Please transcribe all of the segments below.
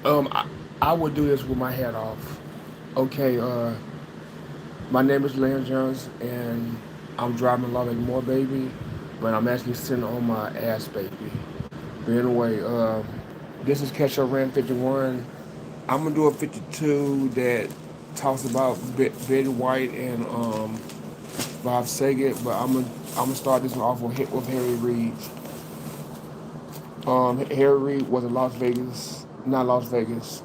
I would do this with my hat off. Okay, my name is Larry Jones, and I'm driving along like more baby, but I'm actually sitting on my ass baby. But anyway, this is Catch Up Rant 51. I'm gonna do a 52 that talks about Betty White and Bob Saget, but I'm gonna start this one off with Harry Reid. Harry Reid was in Las Vegas, not Las Vegas.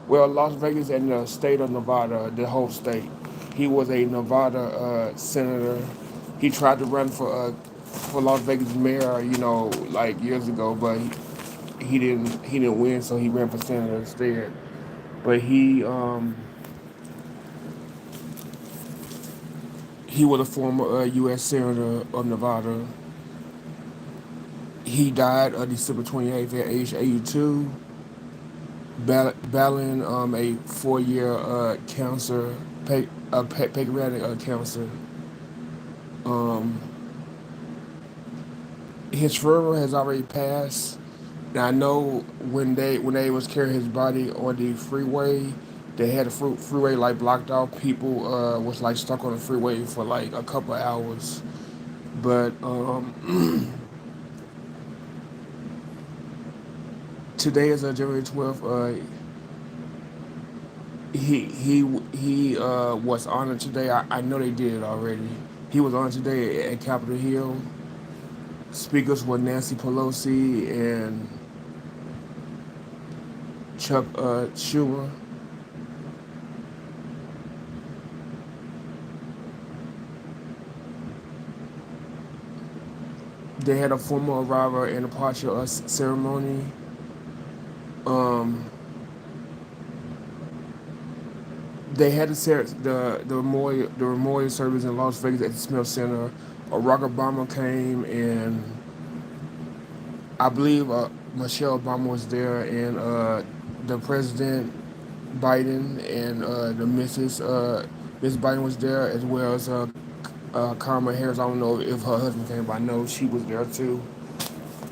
Well, Las Vegas and the state of Nevada, the whole state. He was a Nevada senator. He tried to run for Las Vegas mayor, like years ago, but he didn't win, so he ran for senator instead. But he was a former U.S. senator of Nevada. He died December 28th at age 82, battling a 4-year cancer, pancreatic cancer. Um, his funeral has already passed. And I know when they was carrying his body on the freeway, they had the freeway like blocked off. People was like stuck on the freeway for like a couple of hours. But today is January 12th. He was honored today. I know they did it already. He was honored today at Capitol Hill. Speakers were Nancy Pelosi and Chuck Schumer. They had a formal arrival and departure ceremony. Um, they had the memorial service in Las Vegas at the Smith Center. Barack Obama came, and I believe Michelle Obama was there, and the President Biden and the Miss Biden was there, as well as Kamala Harris. I don't know if her husband came, but I know she was there too,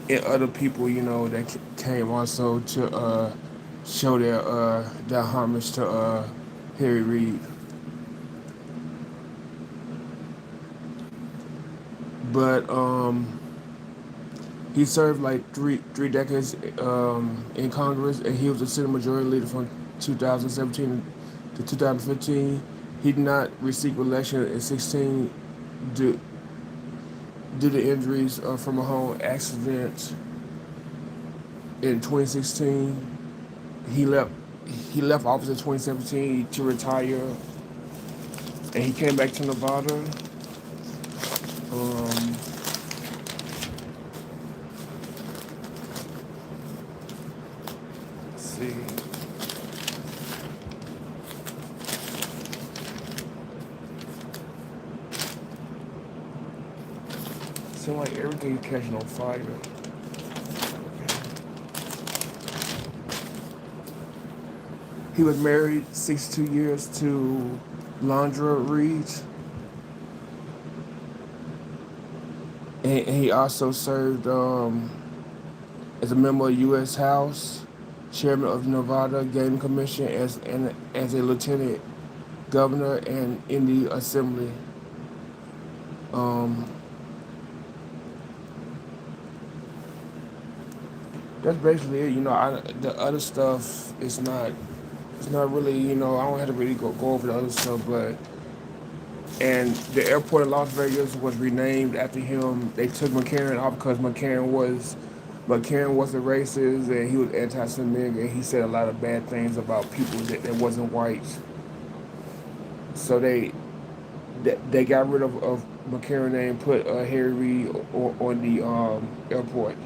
and other people, that came also to show their homage to Harry Reid. But he served like three decades in Congress, and he was the Senate Majority Leader from 2017 to 2015. He did not receive election in 16 due, due to injuries from a home accident in 2016. He left he left office in 2017 to retire, and he came back to Nevada. Um, let's see. Seems like everything's catching on fire. He was married 62 years to Londra Reed, and he also served as a member of U.S. House, chairman of Nevada Gaming Commission, as a lieutenant governor and in the assembly. Um, that's basically it. The other stuff is not. It's not really. I don't have to really go over the other stuff, but the airport in Las Vegas was renamed after him. They took McCarran off because McCarran was a racist, and he was anti-Semitic, and he said a lot of bad things about people that wasn't white. So they got rid of McCarran and put Harry Reid on the airport.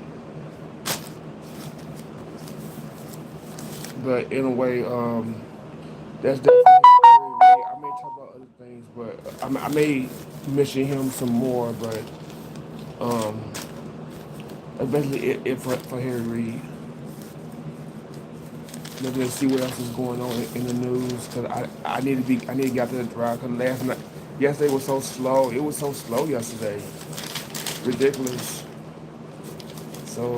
But in a way, that's definitely Harry Reid. I may talk about other things, but I may mention him some more. But um, that's basically it for Harry Reid. Let's see what else is going on in the news, because I need to get out there to drive, because last night, yesterday was so slow. It was so slow yesterday, ridiculous. So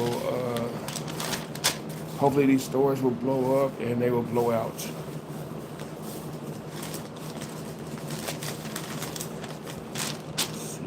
Hopefully these stores will blow up and they will blow out. Let's see,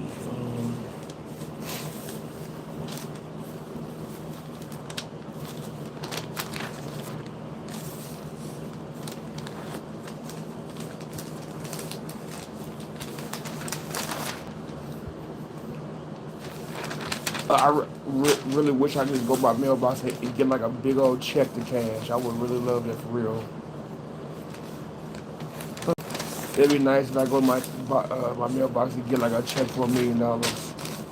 really wish I could go by mailbox and get like a big old check to cash. I would really love that for real. It'd be nice if I go to my mailbox and get like a check for $1 million.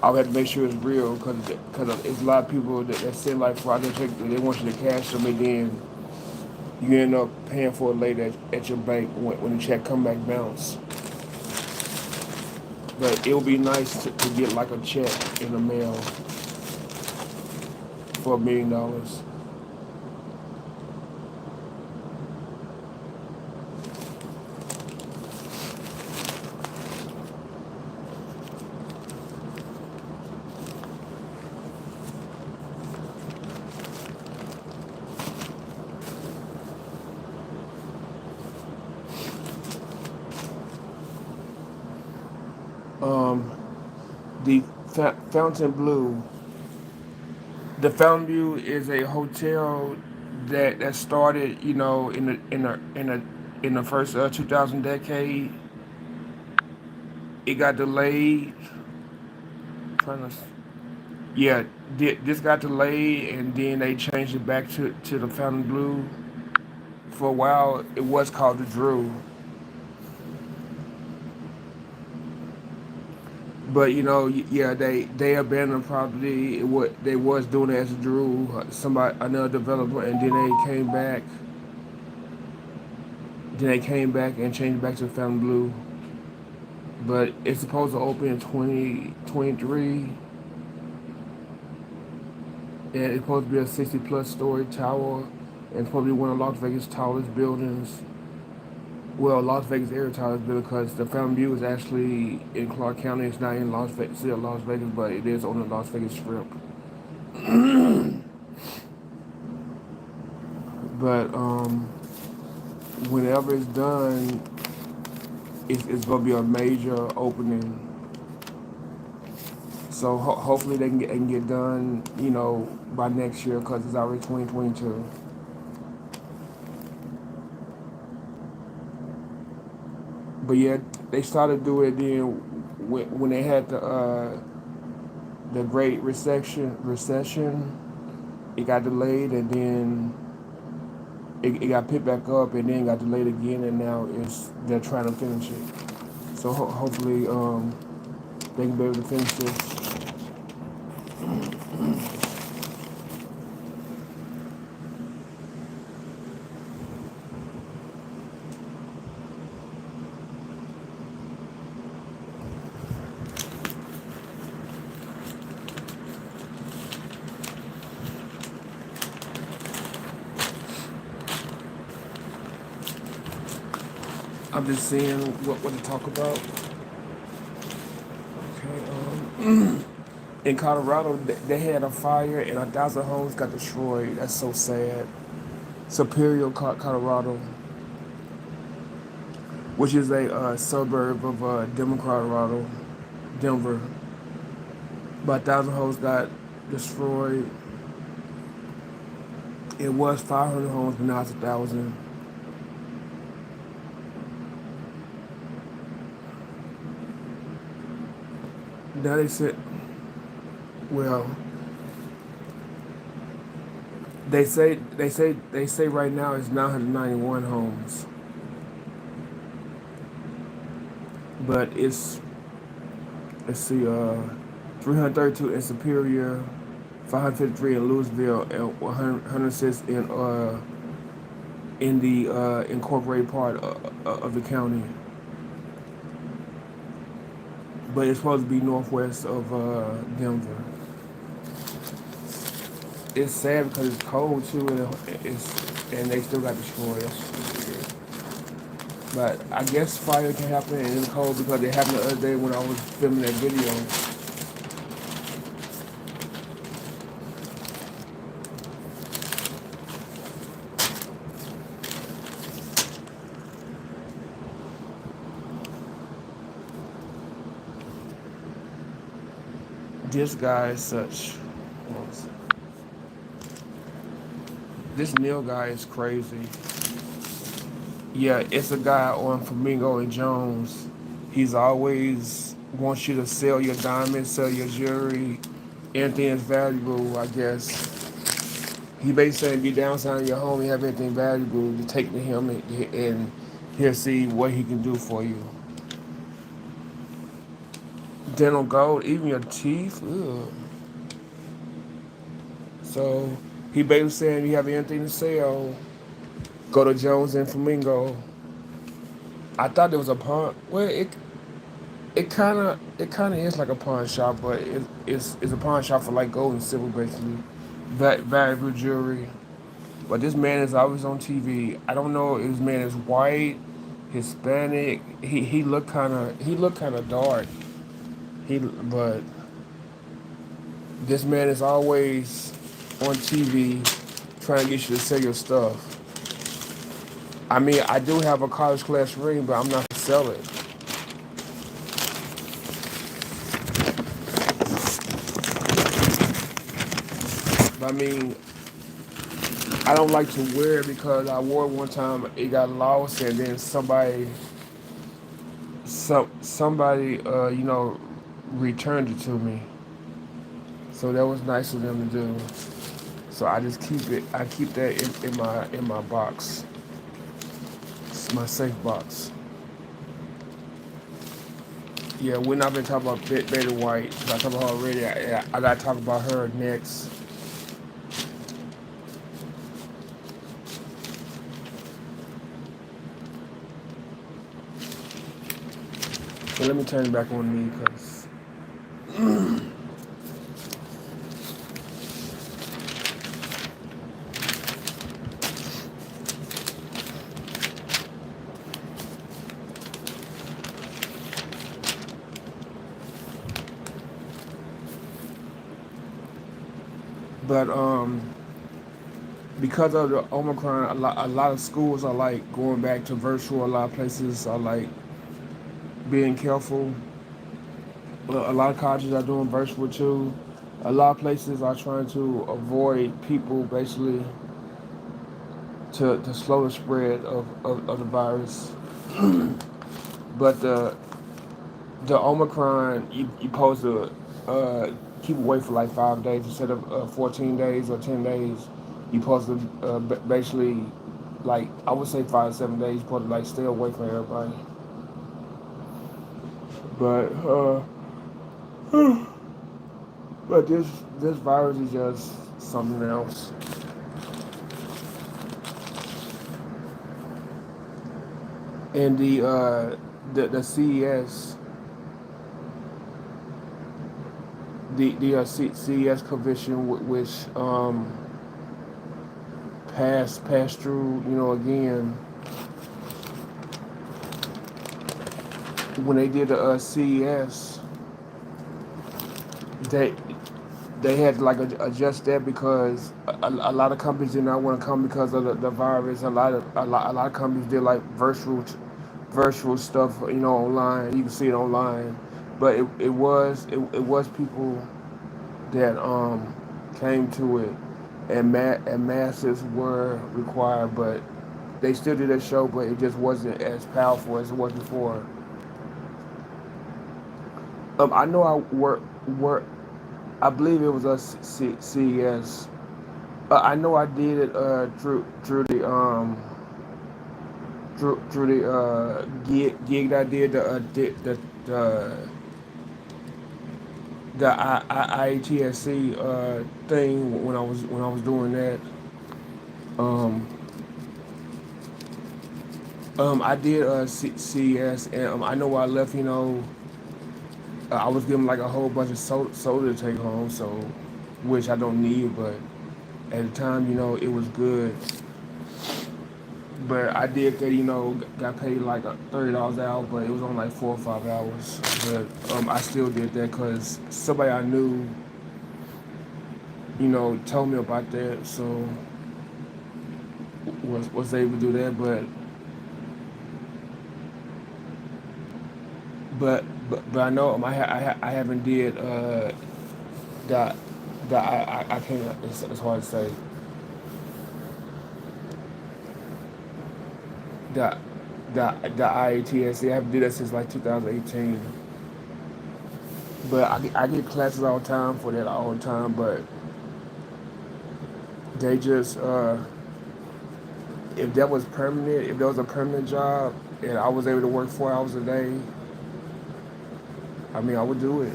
I would have to make sure it's real because it's a lot of people that send like fraudulent checks. They want you to cash them and then you end up paying for it later at your bank when the check come back bounced. But it would be nice to get like a check in the mail for $1 million. Um, the Fountain Blue. The Fountain Blue is a hotel that started, in the first 2000 decade. It got delayed. Trying to, yeah, this got delayed, and then they changed it back to the Fountain Blue. For a while, it was called the Drew, but yeah, they abandoned the property. They was doing it as a Drew, another developer, and then they came back. Then they came back and changed it back to Fountain Blue. But it's supposed to open in 2023, and it's supposed to be a 60 plus story tower, and it's supposed to be one of Las Vegas tallest buildings. Well, Las Vegas area tallest building because the Fountain View is actually in Clark County. It's not in Las Vegas, still Las Vegas, but it is on the Las Vegas Strip. But whenever it's done, it's gonna be a major opening. So hopefully they can get done, by next year because it's already 2022. But yeah, they started doing it then when they had the Great Recession. It got delayed and then it got picked back up and then got delayed again and now they're trying to finish it. So hopefully they can be able to finish this. I'm just seeing what to talk about. Okay. In Colorado, they had a fire and 1,000 homes got destroyed. That's so sad. Superior, Colorado, which is a suburb of Colorado, Denver. About 1,000 homes got destroyed. It was 500 homes, but now it's 1,000. Now they said, well, they say right now it's 991 homes, but let's see, 332 in Superior, 553 in Louisville, and 106 in the incorporated part of the county. But it's supposed to be northwest of Denver. It's sad because it's cold too, and they still got destroyed. That's weird. But I guess fire can happen in the cold because it happened the other day when I was filming that video. This guy is such. This Neil guy is crazy. Yeah, it's a guy on Flamingo and Jones. He's always wants you to sell your diamonds, sell your jewelry, anything that's valuable, I guess. He basically saying if you downtown your home, you have anything valuable, you take to him and he'll see what he can do for you. Dental gold, even your teeth. Ugh. So he basically saying you have anything to sell, go to Jones and Flamingo. I thought there was a pawn. Well, it kind of is like a pawn shop, but it's a pawn shop for like gold and silver basically, valuable jewelry. But this man is always on TV. I don't know if this man is white, Hispanic. He looked kind of dark. But this man is always on TV trying to get you to sell your stuff. I mean, I do have a college class ring, but I'm not to sell it. But I mean, I don't like to wear it because I wore it one time. It got lost, and then somebody returned it to me. So that was nice of them to do. So I just keep it. I keep that in my box. It's my safe box. Yeah, we're not gonna talk about Betty White. 'Cause I talked about her already. I gotta talk about her next. So let me turn it back on me, cause. But because of the Omicron, a lot of schools are like going back to virtual. A lot of places are like being careful. A lot of colleges are doing virtual too. A lot of places are trying to avoid people basically to slow the spread of the virus. But the Omicron, you supposed to keep away for like 5 days instead of 14 days or 10 days. You supposed to basically, like, I would say 5 to 7 days. You supposed to like stay away from everybody. But but this virus is just something else. And the CES, the CES commission, which passed through, again, when they did the CES, they they had to like adjust that because a lot of companies did not want to come because of the virus. A lot of companies did like virtual stuff, online. You can see it online, but it was people that came to it, and masses were required, but they still did that show, but it just wasn't as powerful as it was before. I know I work. I believe it was a CES. I know I did it through the gig that I did the IATSC thing when I was doing that. Um, I did CES, and I know I left. I was given like a whole bunch of soda to take home, so which I don't need, but at the time, it was good. But I did that, got paid like $30 an hour, but it was on like 4 or 5 hours. But I still did that because somebody I knew, told me about that, so was able to do that. But I know I haven't did that I can't. It's hard to say that the IATSC. I haven't did that since like 2018. But I get classes all the time for that all the time. But they just if that was permanent, if there was a permanent job and I was able to work 4 hours a day, I mean I would do it.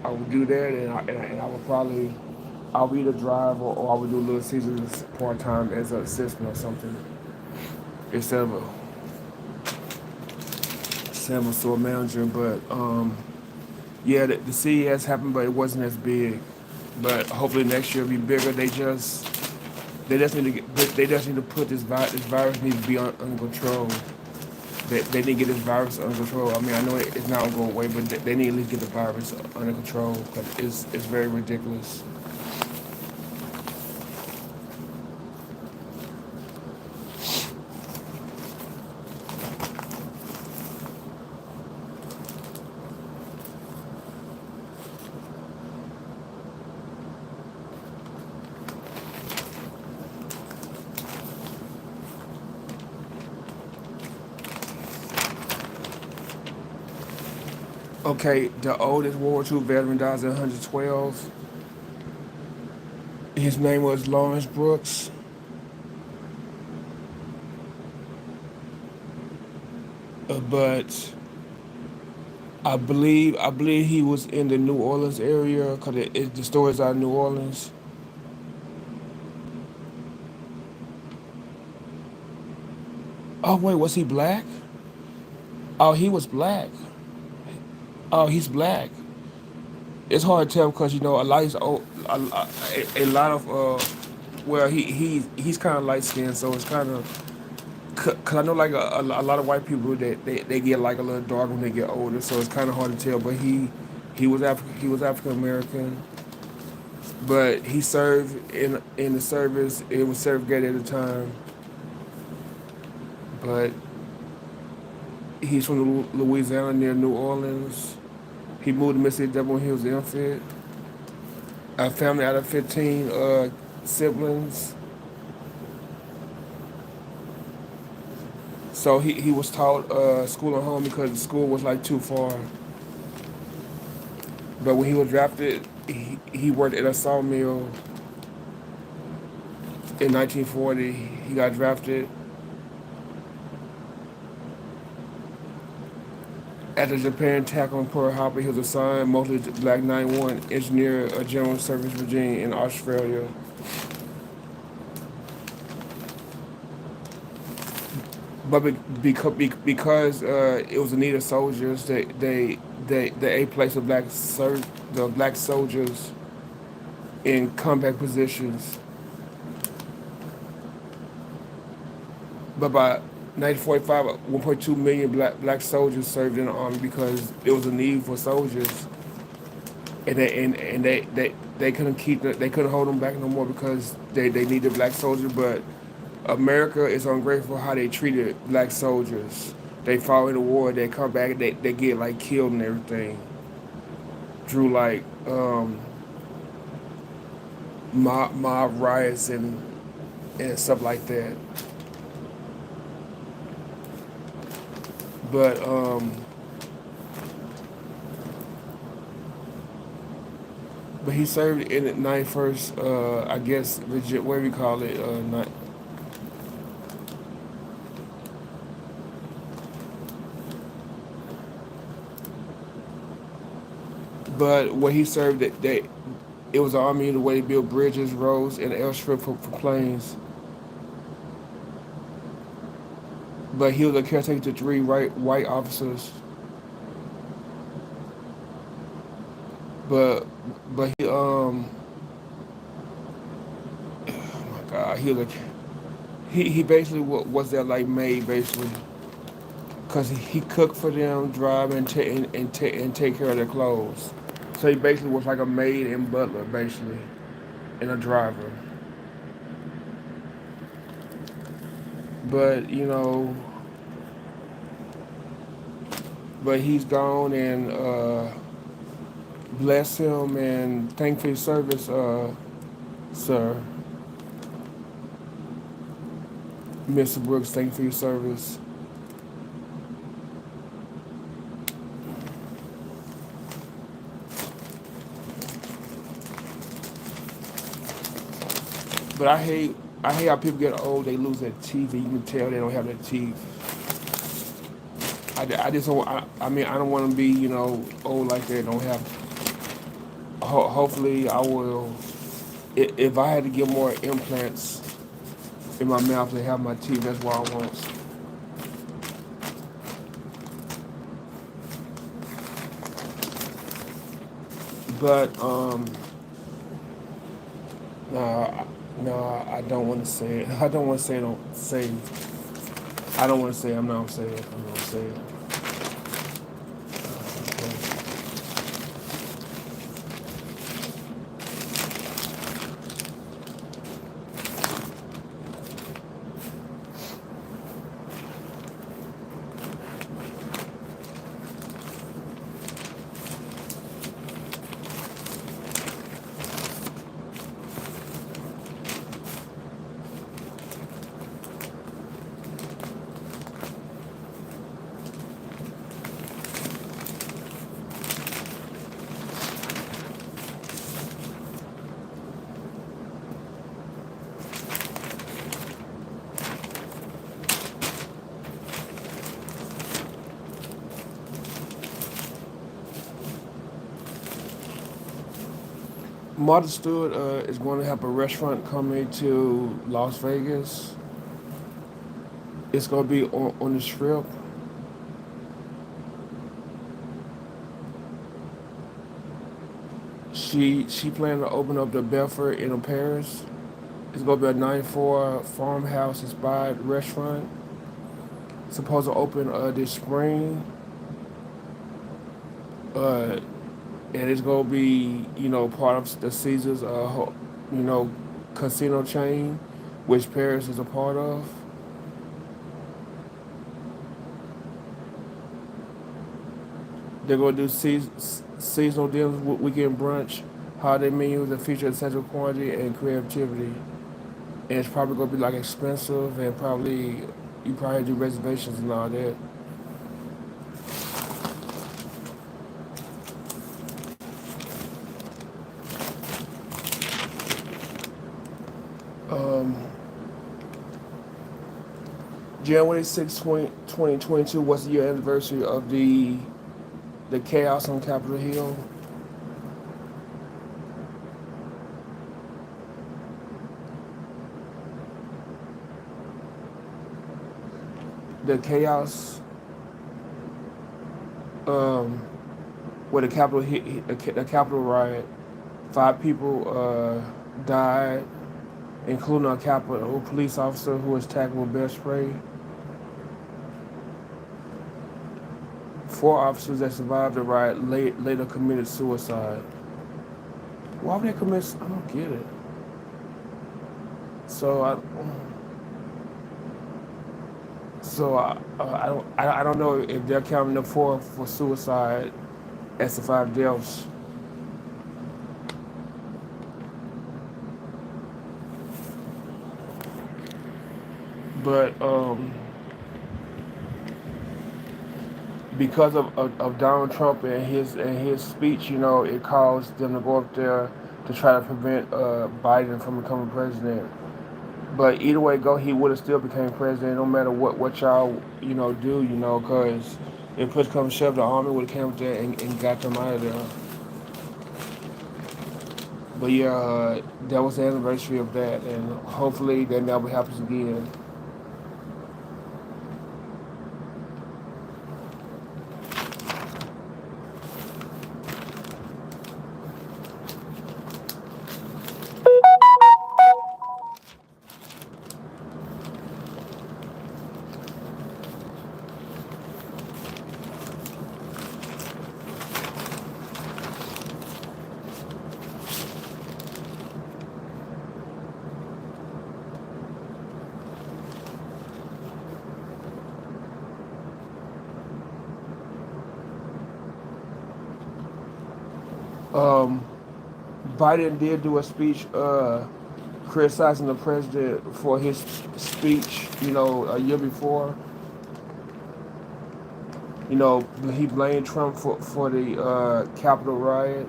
I would do that, and I would probably I would either drive or I would do Little Caesars part time as an assistant or something instead of a store manager. But yeah, the CES happened, but it wasn't as big. But hopefully next year it'll be bigger. They just need to put this virus needs to be under control. They need to get this virus under control. I mean, I know it's not gonna go away, but they need to at least get the virus under control because it's very ridiculous. Okay, the oldest World War II veteran dies at 112. His name was Lawrence Brooks, but I believe he was in the New Orleans area because the story's out of New Orleans. Oh wait, was he black? Oh, he was black. Oh, he's black. It's hard to tell because a lot of a lot of well he's kind of light skinned, so it's kind of cause I know like a lot of white people that they get like a little dark when they get older, so it's kind of hard to tell. But he was African American, but he served in the service. It was served gate at the time, but he's from Louisiana near New Orleans. He moved to Mississippi when he was an infant. A family out of 15 siblings. So he was taught school at home because the school was like too far. But when he was drafted, he worked at a sawmill in 1940. He got drafted after Japan attack on Pearl Harbor. He was assigned mostly to Black 91 engineer General Service Virginia in Australia. But because it was a need of soldiers, they placed the black soldiers in combat positions. But by 1945, 1.2 million black soldiers served in the army because it was a need for soldiers, and they couldn't they couldn't hold them back no more because they needed black soldiers. But America is ungrateful how they treated black soldiers. They fought in the war, they come back, they get like killed and everything. Drew like mob riots and stuff like that. But but he served in the 91st, I guess, whatever you call it, but where he served, it was an army in the way to build bridges, roads, and airstrip for planes. But he was a caretaker to three white officers. But but oh my God, he basically was their like maid basically, cause he cooked for them, drive and take care of their clothes. So he basically was like a maid and butler basically, and a driver. But but he's gone, and bless him and thank for his service, sir. Mr. Brooks, thank you for your service. But I hate how people get old. They lose their teeth, and you can tell they don't have their teeth. I just don't. I mean, I don't want to be, old like that. Don't have. Hopefully, I will. If I had to get more implants in my mouth to have my teeth, that's what I want. But no, no, I don't want to say it. I don't want to say. Don't say. I don't want to say. I'm not gonna say it. I'm not gonna say it. Okay. Martha Stewart is going to have a restaurant coming to Las Vegas. It's going to be on the Strip. She planned to open up the Bedford in Paris. It's going to be a 94 farmhouse inspired restaurant. Supposed to open this spring. Uh, and it's going to be, part of the Caesars, you know, casino chain, which Paris is a part of. They're going to do seasonal deals, weekend brunch, holiday menus that feature essential quality and creativity. And it's probably going to be like expensive and probably you probably do reservations and all that. Um, January 6, 2022 was the year anniversary of the chaos on Capitol Hill. The chaos um, where the Capitol riot. 5 people died, including a Capitol police officer who was attacked with bear spray. 4 officers that survived the riot later committed suicide. Why would they commit? I don't get it. So I, I don't know if they're counting the 4 for suicide as the 5 deaths. But because of Donald Trump and his speech, it caused them to go up there to try to prevent Biden from becoming president. But either way go, he would have still became president, no matter what y'all do, because if push comes to shove, the army would have came up there and got them out of there. But yeah, that was the anniversary of that, and hopefully that never happens again. Um, Biden did do a speech criticizing the president for his speech, a year before. He blamed Trump for the Capitol riot,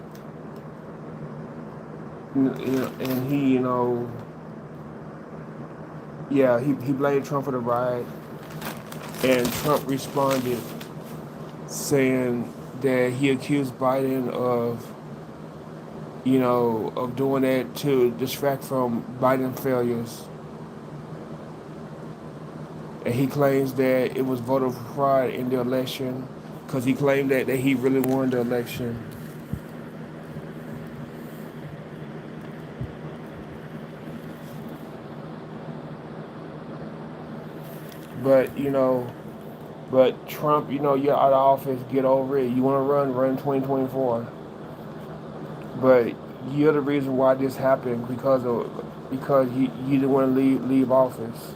and he blamed Trump for the riot, and Trump responded saying that he accused Biden of doing that to distract from Biden failures. And he claims that it was voter fraud in the election because he claimed that he really won the election. But, but Trump, you're out of office, get over it. You want to run 2024. But you're the reason why this happened because you didn't want to leave office.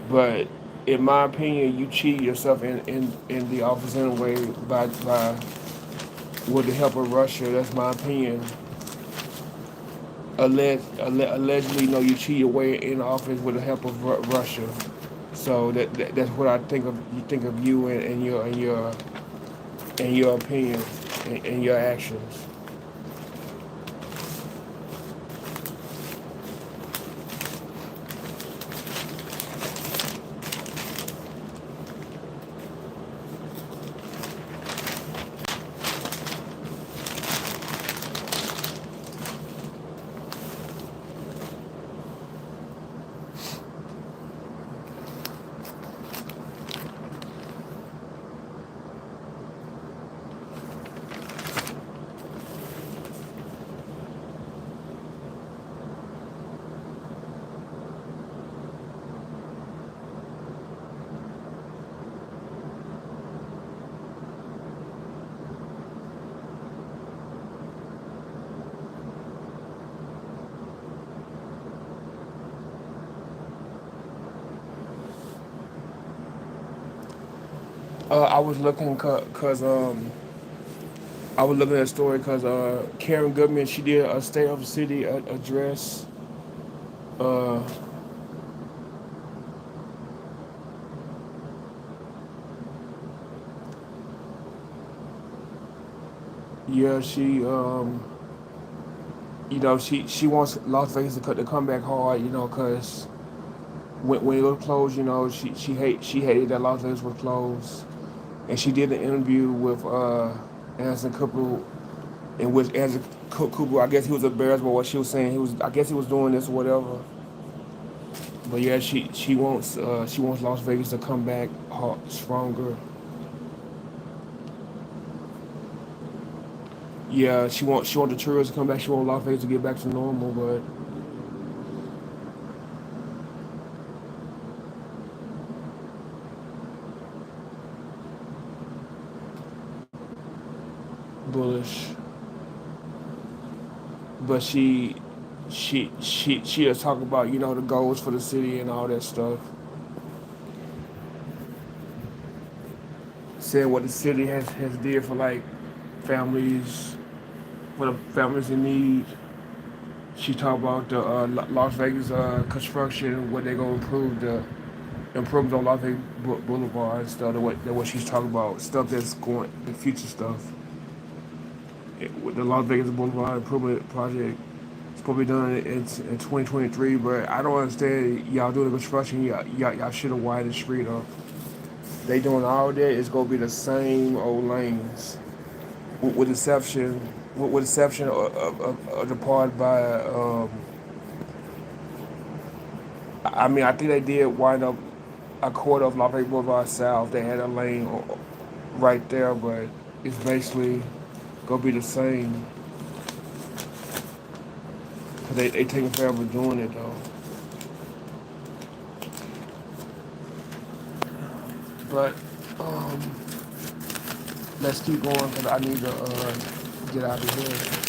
But in my opinion, you cheat yourself in the office anyway by with the help of Russia. That's my opinion. Allegedly, you cheat your way in office with the help of Russia. So that's what I think of. You think of you and your opinion and your actions. I was looking cause I was looking at a story because Karen Goodman, she did a state of the city address. Uh, yeah, she wants Las Vegas to come back hard, because when it was closed, she hated that Las Vegas was closed, and she did an interview with Anderson Cooper, in which Anderson Cooper, I guess he was embarrassed by what she was saying. I guess he was doing this or whatever. But yeah, she wants Las Vegas to come back hard, stronger. Yeah, she want the tourists to come back. She want Las Vegas to get back to normal, but bullish. But she is talking about the goals for the city and all that stuff. Saying what the city has did for like families, for the families in need. She talked about the Las Vegas construction, what they gonna improve on Las Vegas Boulevard and stuff. What she's talking about, stuff that's going, the future stuff. With the Las Vegas Boulevard Improvement Project. It's supposed to be done in 2023, but I don't understand y'all doing the construction. Y'all should have widened the street up. They doing all that. It's gonna be the same old lanes, with exception of the part by. I mean, I think they did wind up a quarter of Las Vegas Boulevard South. They had a lane right there, but it's basically gonna be the same. They taking forever doing it though. But um, let's keep going because I need to get out of here.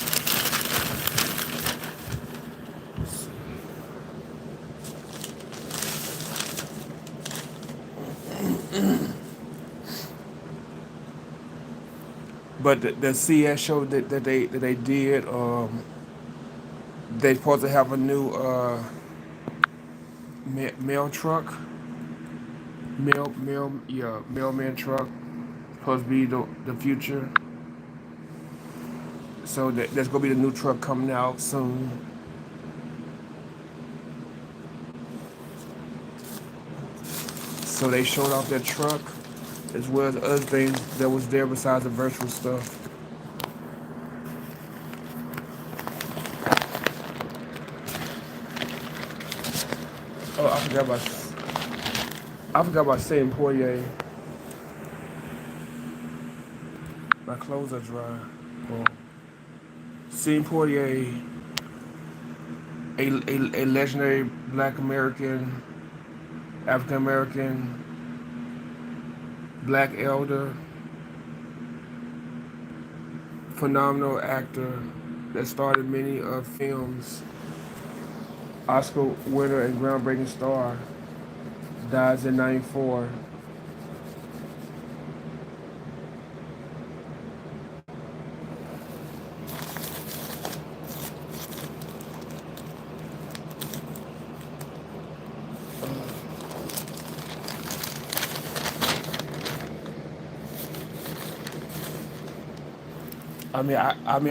But the CS show that they did, they supposed to have a new mail truck, mailman truck, supposed to be the future. So there's gonna be the new truck coming out soon. So they showed off that truck as well as other things that was there besides the virtual stuff. Oh, I forgot about saying Poirier. My clothes are dry. Well, Sean Poirier, a legendary Black American, African American, Black elder, phenomenal actor that starred in many films, Oscar winner and groundbreaking star, dies in '94.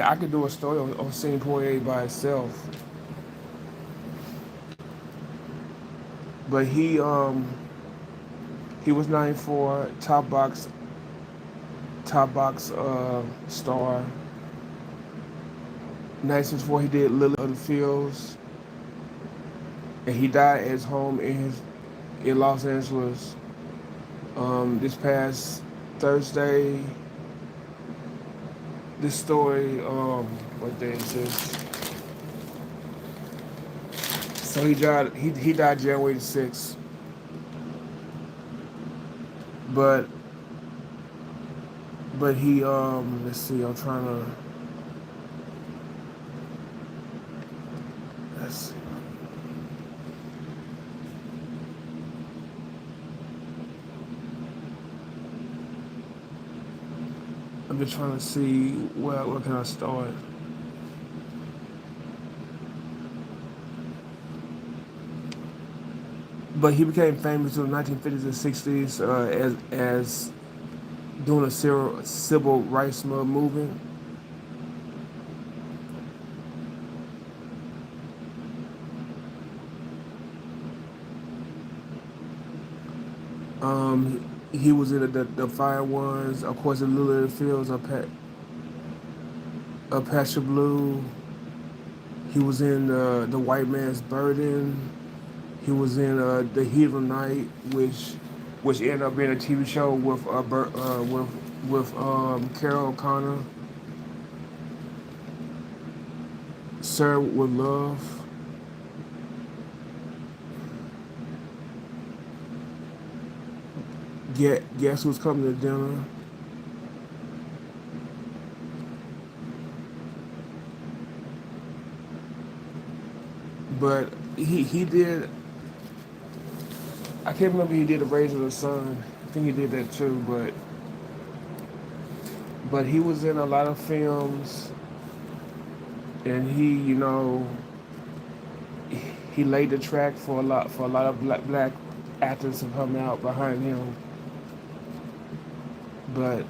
I could do a story on Sean Poirier by itself, but he was '94 top box star. Nice before he did Lily of the Fields, and he died at his home in Los Angeles this past Thursday. This story, what day is this? So he died January the 6th. But he let's see, let's see. I'm just trying to see where can I start. But he became famous in the 1950s and 60s as doing a civil rights movement. He was in the Fire Ones, of course, in Lily of the Fields, Pasture Blue. He was in the White Man's Burden. He was in the Heat of the Night, which ended up being a TV show with Carol O'Connor. Served with Love. Guess who's coming to dinner? But he did. I can't remember he did the Raise of the Sun. I think he did that too. But he was in a lot of films, and he laid the track for a lot of black actors to come out behind him. But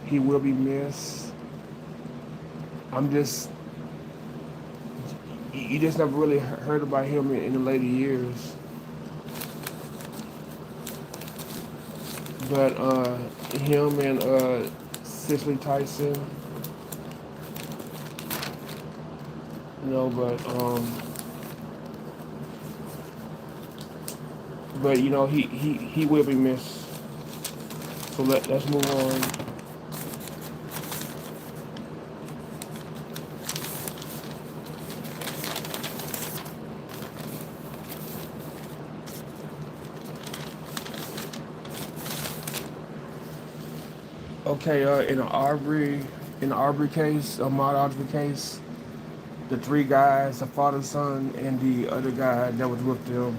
he will be missed. I'm just you just never really heard about him in the later years. But him and Cicely Tyson, but he will be missed. So let's move on. Okay, in the Arbery case, Ahmaud Arbery case, the three guys, the father, son, and the other guy that was with them,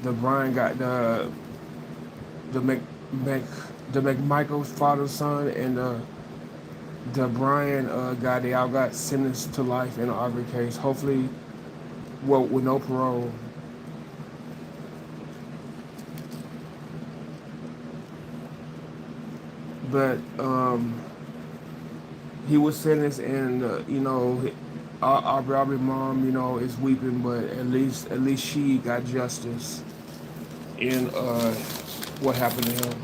the Brian guy, the Mac the McMichael's father's son and the Brian guy, they all got sentenced to life in the Aubrey case. Hopefully, well, with no parole. But he was sentenced, and Aubrey mom, is weeping, but at least she got justice in what happened to him.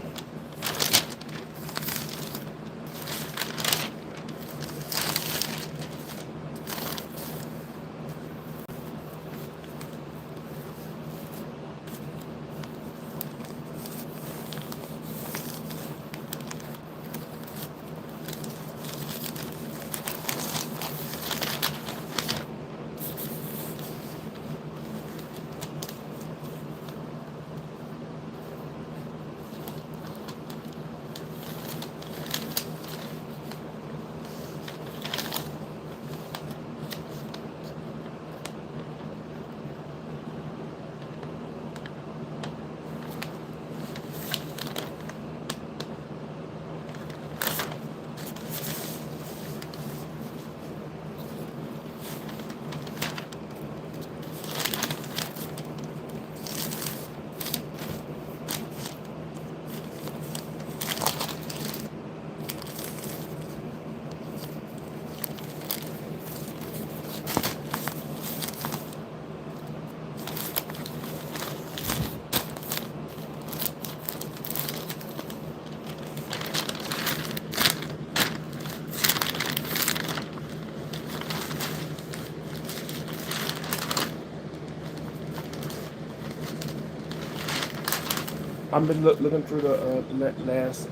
I've been looking through the last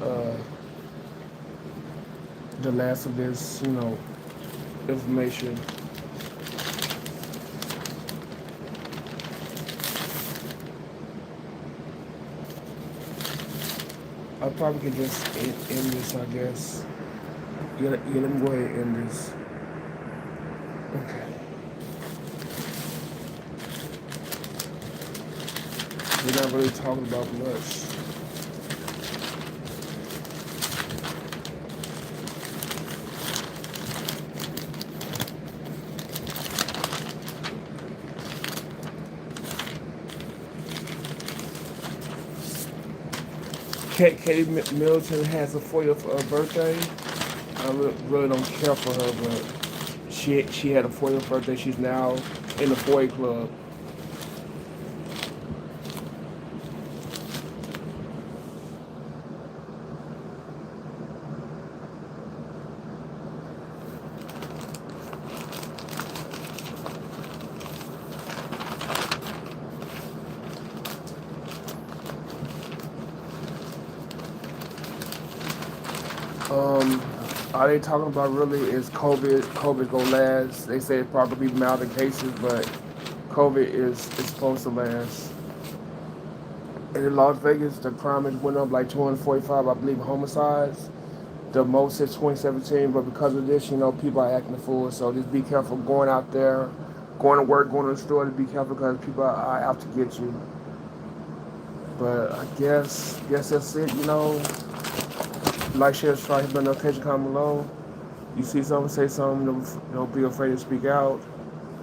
of this, information. I probably could just end this, I guess. Yeah, yeah, let me go ahead and end this. Okay. We're not really talking about much. Katie Middleton has a 40th birthday. I really don't care for her, but she had a 40th birthday. She's now in the 40 club. Um, all they talking about really is COVID. COVID gonna last. They say it's probably be milder cases, but COVID is supposed to last. And in Las Vegas, the crime has went up like 245, I believe, homicides. The most since 2017, but because of this, people are acting a fool. So just be careful going out there, going to work, going to the store. To be careful because people are out to get you. But I guess that's it. Like, share, subscribe, hit the notification, comment below. You see something, say something. Don't be afraid to speak out.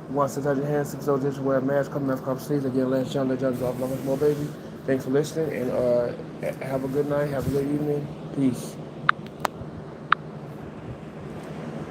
Once to touch your hands, 6 just wear a mask, come after couple sneeze. Again, last John, let John drop much more, baby. Thanks for listening, and have a good night, have a good evening. Peace.